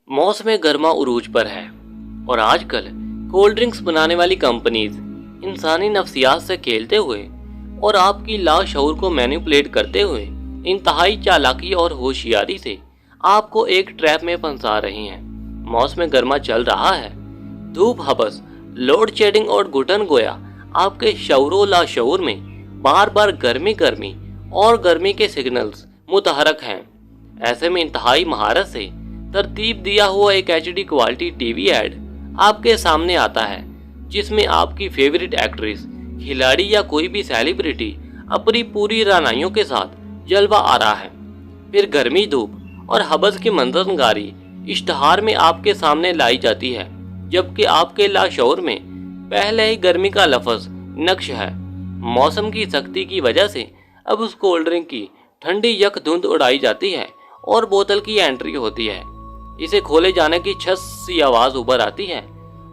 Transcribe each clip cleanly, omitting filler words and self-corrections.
मौसम गर्मा उरूज पर है और आजकल कोल्ड ड्रिंक्स बनाने वाली कंपनीज इंसानी नफ्सियात से खेलते हुए और आपकी लाशऊर को मैनिपुलेट करते हुए इंतहाई चालाकी और होशियारी से आपको एक ट्रैप में फंसा रही हैं। मौसम गर्मा चल रहा है, धूप हबस, लोड शेडिंग और घुटन गोया आपके शऊरो लाशऊर में बार बार गर्मी गर्मी और गर्मी के सिग्नल्स मुतहरक हैं। ऐसे में इंतहाई महारत से तरतीब दिया हुआ एक HD क्वालिटी टीवी ऐड आपके सामने आता है, जिसमें आपकी फेवरेट एक्ट्रेस, खिलाड़ी या कोई भी सेलिब्रिटी अपनी पूरी रानाइयों के साथ जलवा आ रहा है। फिर गर्मी, धूप और हबस की मंजरनगारी इश्तहार में आपके सामने लाई जाती है, जबकि आपके लाशऊर में पहले ही गर्मी का लफ्ज नक्श है। मौसम की सख्ती की वजह से अब उस कोल्ड ड्रिंक की ठंडी यक धुंध उड़ाई जाती है और बोतल की एंट्री होती है। इसे खोले जाने की छस सी आवाज उभर आती है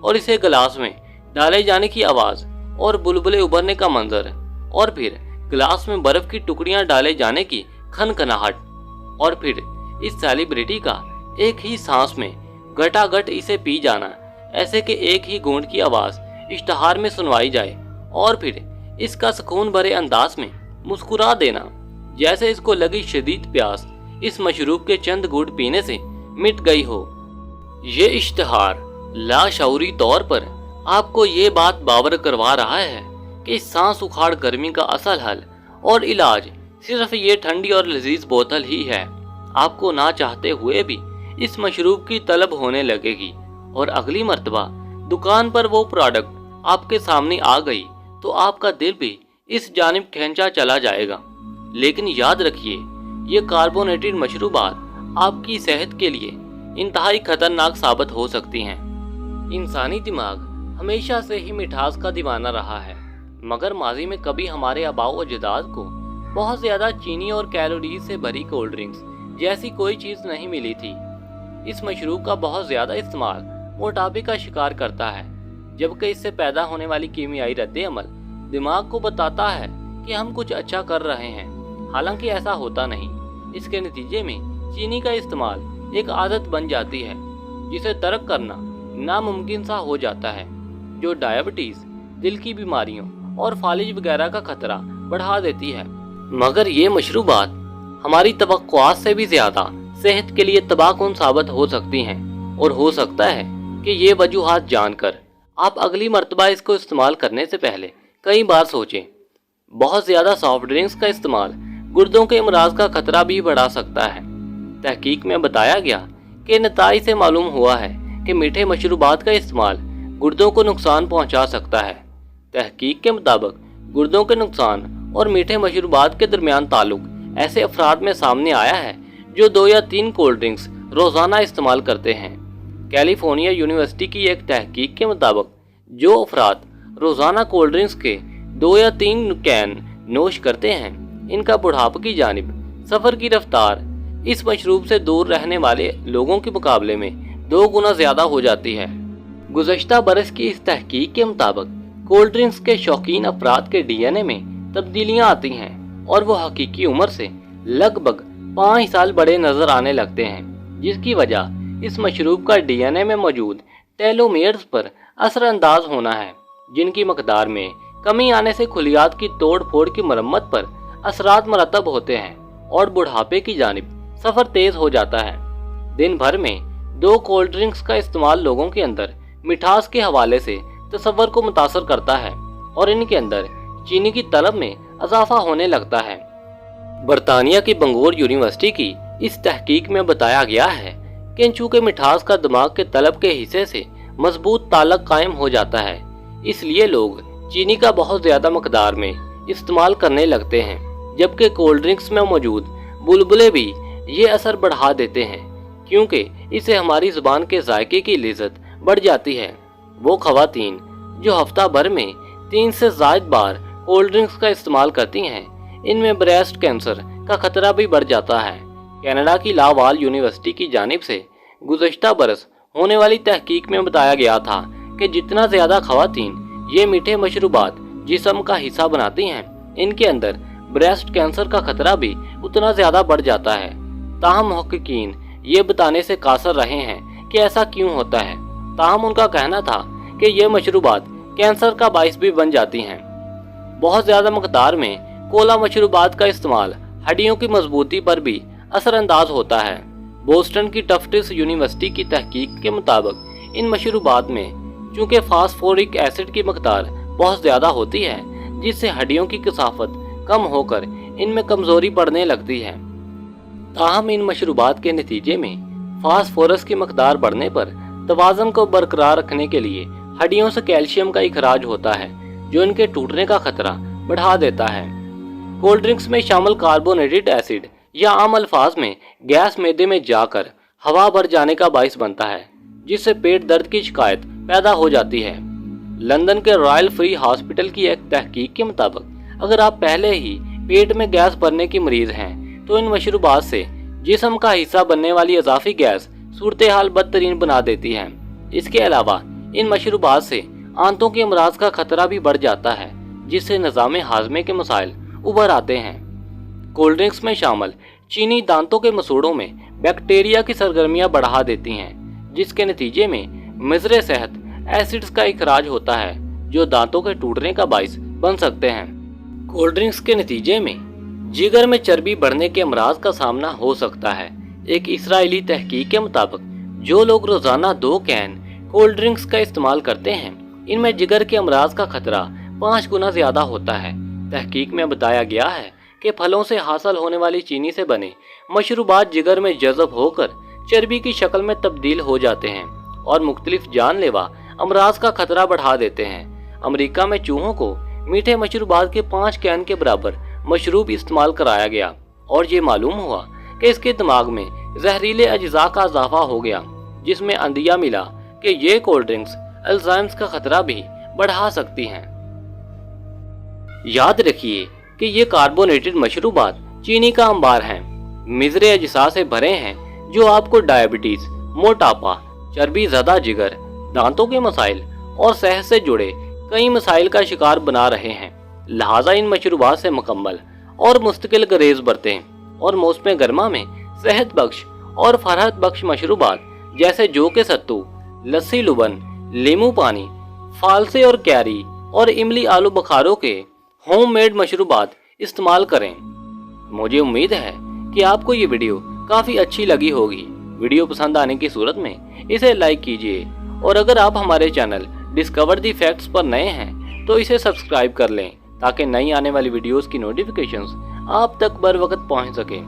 और इसे गिलास में डाले जाने की आवाज और बुलबुले उभरने का मंजर, और फिर गिलास में बर्फ की टुकड़ियां डाले जाने की खनखनाहट, और फिर इस सेलिब्रिटी का एक ही सांस में घटाघट इसे पी जाना, ऐसे कि एक ही घूंट की आवाज इश्तहार में सुनवाई जाए और फिर इसका सुकून भरे अंदाज में मुस्कुरा देना, जैसे इसको लगी शदीद प्यास इस मशरूब के चंद घूंट पीने से मिट गई हो। ये इश्तहार लाशऊरी तौर पर आपको ये बात बावर करवा रहा है कि सांस उखाड़ गर्मी का असल हल और इलाज सिर्फ ये ठंडी और लजीज बोतल ही है। आपको ना चाहते हुए भी इस मशरूब की तलब होने लगेगी और अगली मर्तबा दुकान पर वो प्रोडक्ट आपके सामने आ गई तो आपका दिल भी इस जानिब खींचा चला जाएगा। लेकिन याद रखिए, ये कार्बोनेटेड मशरूबात आपकी सेहत के लिए इंतहाई खतरनाक साबित हो सकती हैं। इंसानी दिमाग हमेशा से ही मिठास का दीवाना रहा है, मगर माजी में कभी हमारे आबाओ अजदाद को बहुत ज़्यादा चीनी और कैलोरीज से भरी कोल्ड ड्रिंक्स जैसी कोई चीज़ नहीं मिली थी। इस मशरूब का बहुत ज़्यादा इस्तेमाल मोटापे का शिकार करता है, जबकि इससे पैदा होने वाली कीमियाई रद्द-ए-अमल दिमाग को बताता है कि हम कुछ अच्छा कर रहे हैं, हालांकि ऐसा होता नहीं। इसके नतीजे में चीनी का इस्तेमाल एक आदत बन जाती है, जिसे तर्क करना नामुमकिन सा हो जाता है, जो डायबिटीज, दिल की बीमारियों और फालिज वगैरह का खतरा बढ़ा देती है। मगर ये मशरूबात हमारी तवक्कुआत से भी ज्यादा सेहत के लिए तबाहकुन साबित हो सकती हैं, और हो सकता है कि ये वजूहात जानकर आप अगली मर्तबा इसको इस्तेमाल करने से पहले कई बार सोचें। बहुत ज्यादा सॉफ्ट ड्रिंक्स का इस्तेमाल गुर्दों के अमराज का खतरा भी बढ़ा सकता है। तहकीक में बताया गया कि नताइज से मालूम हुआ है कि मीठे मशरूबात का इस्तेमाल गुर्दों को नुकसान पहुंचा सकता है। तहकीक के मुताबिक गुर्दों के नुकसान और मीठे मशरूबात के दरमियान ताल्लुक ऐसे अफराद में सामने आया है जो 2 या 3 कोल्ड ड्रिंक्स रोज़ाना इस्तेमाल करते हैं। कैलिफोर्निया यूनिवर्सिटी की एक तहकीक के मुताबिक जो अफराद रोज़ाना कोल्ड ड्रिंक्स के 2 या 3 कैन नोश करते हैं, इनका बुढ़ापे की जानिब सफ़र की रफ्तार इस मशरूब से दूर रहने वाले लोगों के मुकाबले में 2 गुना ज़्यादा हो जाती है। गुज़श्ता बरस की इस तहकीक के मुताबिक कोल्ड ड्रिंक्स के शौकीन अफराद के DNA में तब्दीलियां आती हैं और वो हकीकी उम्र से लगभग 5 साल बड़े नजर आने लगते हैं, जिसकी वजह इस मशरूब का DNA में मौजूद टेलोमेयर्स पर असरअंदाज होना है, जिनकी मकदार में कमी आने से खुलियात की तोड़ फोड़ की मरम्मत पर असरात मरतब होते हैं और बुढ़ापे की जानिब सफ़र तेज हो जाता है। दिन भर में 2 कोल्ड ड्रिंक्स का इस्तेमाल लोगों के अंदर मिठास के हवाले से तसव्वुर को मुतासर करता है और इनके अंदर चीनी की तलब में इजाफा होने लगता है। बरतानिया की बंगोर यूनिवर्सिटी की इस तहकीक में बताया गया है कि चूंकि मिठास का दिमाग के तलब के हिस्से से मजबूत ताल्लुक कायम हो जाता है, इसलिए लोग चीनी का बहुत ज़्यादा मकदार में इस्तेमाल करने लगते हैं, जबकि कोल्ड ड्रिंक्स में मौजूद बुलबुले भी ये असर बढ़ा देते हैं, क्योंकि इससे हमारी ज़ुबान के जायके की लिज़्ज़त बढ़ जाती है। वो ख़वातीन जो हफ्ता भर में 3 से ज़ायद बार कोल्ड ड्रिंक्स का इस्तेमाल करती हैं, इनमें ब्रेस्ट कैंसर का खतरा भी बढ़ जाता है। कनाडा की लावाल यूनिवर्सिटी की जानिब से गुज़श्ता बरस होने वाली तहकीक में बताया गया था कि जितना ज़्यादा ख़वातीन ये मीठे मशरूबात जिस्म का हिस्सा बनाती हैं, इनके अंदर ब्रेस्ट कैंसर का खतरा भी उतना ज़्यादा बढ़ जाता है। ताहम मुहक्किकीन ये बताने से कासर रहे हैं कि ऐसा क्यों होता है, ताहम उनका कहना था कि ये मशरूबात कैंसर का बाइस भी बन जाती हैं। बहुत ज़्यादा मकदार में कोला मशरूबात का इस्तेमाल हड्डियों की मजबूती पर भी असरअंदाज होता है। बोस्टन की टफ्टिस यूनिवर्सिटी की तहकीक के मुताबिक इन मशरूबात में चूँकि फास्फोरिक एसिड की मकदार बहुत ज़्यादा होती है, जिससे हड्डियों की कसाफत कम होकर इनमें कमज़ोरी पड़ने लगती है। ताहम इन मशरूबात के नतीजे में फास्फोरस की मकदार बढ़ने पर तवाज़न को बरकरार रखने के लिए हड्डियों से कैल्शियम का इखराज होता है, जो इनके टूटने का खतरा बढ़ा देता है। कोल्ड ड्रिंक्स में शामिल कार्बोनेटेड एसिड या आम अल्फाज में गैस मैदे में जाकर हवा भर जाने का बाइस बनता है, जिससे पेट दर्द की शिकायत पैदा हो जाती है। लंदन के रॉयल फ्री हॉस्पिटल की एक तहकीक के मुताबिक अगर आप पहले ही पेट में गैस भरने की मरीज हैं, तो इन मशरूबात से जिस्म का हिस्सा बनने वाली इजाफी गैस सूरत हाल बदतरीन बना देती है। इसके अलावा इन मशरूबात से आंतों के अमराज का खतरा भी बढ़ जाता है, जिससे निज़ाम हाजमे के मसाइल उभर आते हैं। कोल्ड ड्रिंक्स में शामिल चीनी दांतों के मसूड़ों में बैक्टीरिया की सरगर्मियां बढ़ा देती हैं, जिसके नतीजे में मिज़रे सेहत एसिड्स का इखराज होता है, जो दांतों के टूटने का बाइस बन सकते हैं। कोल्ड ड्रिंक्स के नतीजे में जिगर में चर्बी बढ़ने के अमराज का सामना हो सकता है। एक इस्राएली तहकीक के मुताबिक जो लोग रोजाना 2 कैन कोल्ड ड्रिंक्स का इस्तेमाल करते हैं, इनमें जिगर के अमराज का खतरा 5 गुना ज्यादा होता है। तहकीक में बताया गया है कि फलों से हासिल होने वाली चीनी से बने मशरूबात जिगर में जज़ब होकर चर्बी की शक्ल में तब्दील हो जाते हैं और मुख्तलिफ जानलेवा अमराज का खतरा बढ़ा देते हैं। अमेरिका में चूहों को मीठे मशरूबात के 5 कैन के बराबर मशरूब इस्तेमाल कराया गया और ये मालूम हुआ कि इसके दिमाग में जहरीले अज्जा का इजाफा हो गया, जिसमें अंदिया मिला कि ये कोल्ड ड्रिंक्स अल्जाइमर का खतरा भी बढ़ा सकती हैं। याद रखिए कि ये कार्बोनेटेड मशरूबात चीनी का अंबार हैं, मिज़रे अज्जा से भरे हैं, जो आपको डायबिटीज, मोटापा, चर्बी ज़्यादा जिगर, दांतों के मसाइल और सेहत से जुड़े कई मसाइल का शिकार बना रहे हैं। लिहाजा इन मशरूबात से मुकम्मल और मुस्तकिल गरेज बरतें और मौसम गर्मा में सेहत बख्श और फरहत बख्श मशरूबात जैसे जौ के सत्तू, लस्सी लुबन, लीमू पानी, फालसे और कैरी और इमली आलू बुखारों के होममेड मशरूबात इस्तेमाल करें। मुझे उम्मीद है कि आपको ये वीडियो काफ़ी अच्छी लगी होगी। वीडियो पसंद आने की सूरत में इसे लाइक कीजिए और अगर आप हमारे चैनल डिस्कवर दी फैक्ट्स पर नए हैं तो इसे सब्सक्राइब कर लें, ताकि नई आने वाली वीडियोस की नोटिफिकेशंस आप तक बर वक्त पहुँच सके।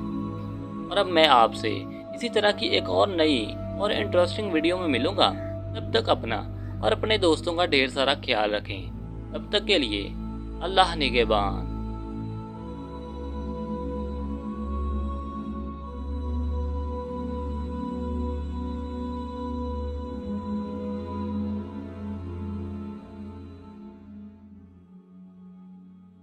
और अब मैं आपसे इसी तरह की एक और नई और इंटरेस्टिंग वीडियो में मिलूंगा। तब तक अपना और अपने दोस्तों का ढेर सारा ख्याल रखें। तब तक के लिए अल्लाह निगहबान।